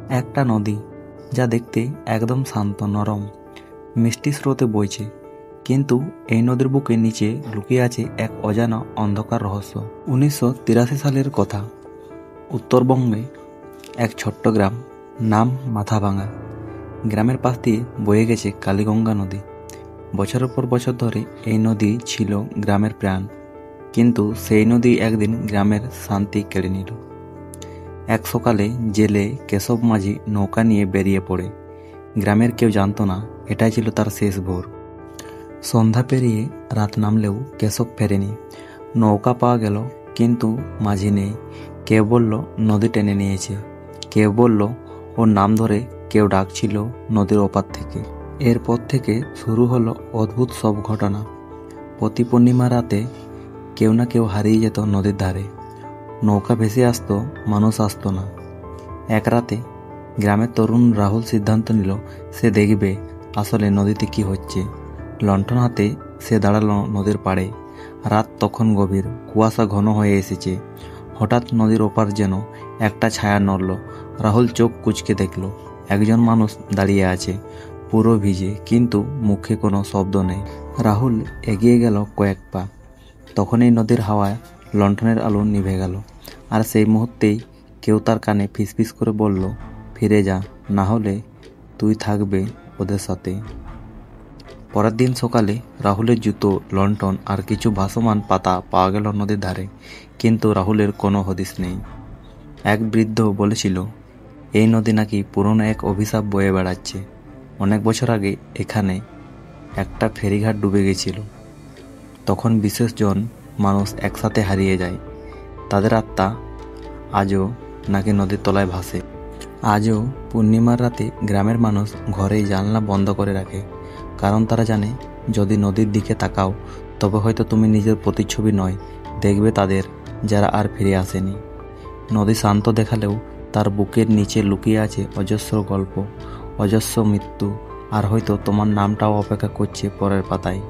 একটা নদী যা দেখতে একদম শান্ত, নরম, মিষ্টি স্রোতে বইছে, কিন্তু এই নদীর বুকে নিচে লুকিয়ে আছে এক অজানা অন্ধকার রহস্য। 1983 সালের কথা। উত্তরবঙ্গে এক ছোট্ট গ্রাম, নাম মাথাভাঙা। গ্রামের পাশ দিয়ে বয়ে গেছে কালীগঙ্গা নদী। বছরের পর বছর ধরে এই নদী ছিল গ্রামের প্রাণ, কিন্তু সেই নদী একদিন গ্রামের শান্তি কেড়ে নিল। এক সকালে জেলে কেশব মাঝি নৌকা নিয়ে বেরিয়ে পড়ে। গ্রামের কেউ জানতো না এটাই ছিল তার শেষ ভোর। সন্ধ্যা পেরিয়ে রাত নামলেও কেশব ফেরেনি। নৌকা পাওয়া গেল, কিন্তু মাঝি নেই। কেউ বলল নদী টেনে নিয়েছে, কেউ বলল ওর নাম ধরে কেউ ডাকছিল নদীর ওপার থেকে। এরপর থেকে শুরু হলো অদ্ভুত সব ঘটনা। প্রতি পূর্ণিমা রাতে কেউ না কেউ হারিয়ে যেত নদীর ধারে। নৌকা ভেসে আসতো, মানুষ আসতো না। এক রাতে গ্রামের তরুণ রাহুল সিদ্ধান্ত নিল সে দেখবে আসলে নদীতে কি হচ্ছে। লণ্ঠন হাতে সে দাঁড়ালো নদীর পাড়ে। রাত তখন গভীর, কুয়াশা ঘন হয়ে এসেছে। হঠাৎ নদীর ওপার যেন একটা ছায়া নড়ল। রাহুল চোখ কুঁচকে দেখল একজন মানুষ দাঁড়িয়ে আছে, পুরো ভিজে, কিন্তু মুখে কোনো শব্দ নেই। রাহুল এগিয়ে গেল কয়েক পা। তখনই নদীর হাওয়ায় লণ্ঠনের আলো নিভে গেল, আর সেই মুহূর্তেই কেউ তার কানে ফিসফিস করে বলল, ফিরে যা, না হলে তুই থাকবে ওদের সাথে। পরের দিন সকালে রাহুলের জুতো, লণ্ঠন আর কিছু ভাসমান পাতা পাওয়া গেল নদীর ধারে, কিন্তু রাহুলের কোনো হদিস নেই। এক বৃদ্ধ বলেছিল এই নদী নাকি পুরনো এক অভিশাপ বয়ে বেড়াচ্ছে। অনেক বছর আগে এখানে একটা ফেরিঘাট ডুবে গেছিল। তখন বিশেষজন মানুষ একসাথে হারিয়ে যায়। তাদের আত্মা আজও নাকি নদীর তলায় ভাসে। আজও পূর্ণিমার রাতে গ্রামের মানুষ ঘরেই জানলা বন্ধ করে রাখে, কারণ তারা জানে যদি নদীর দিকে তাকাও তবে হয়তো তুমি নিজের প্রতিচ্ছবি নয়, দেখবে তাদের, যারা আর ফিরে আসেনি। নদী শান্ত দেখালেও তার বুকের নিচে লুকিয়ে আছে অজস্র গল্প, অজস্র মৃত্যু, আর হয়তো তোমার নামটাও অপেক্ষা করছে পরের পাতায়।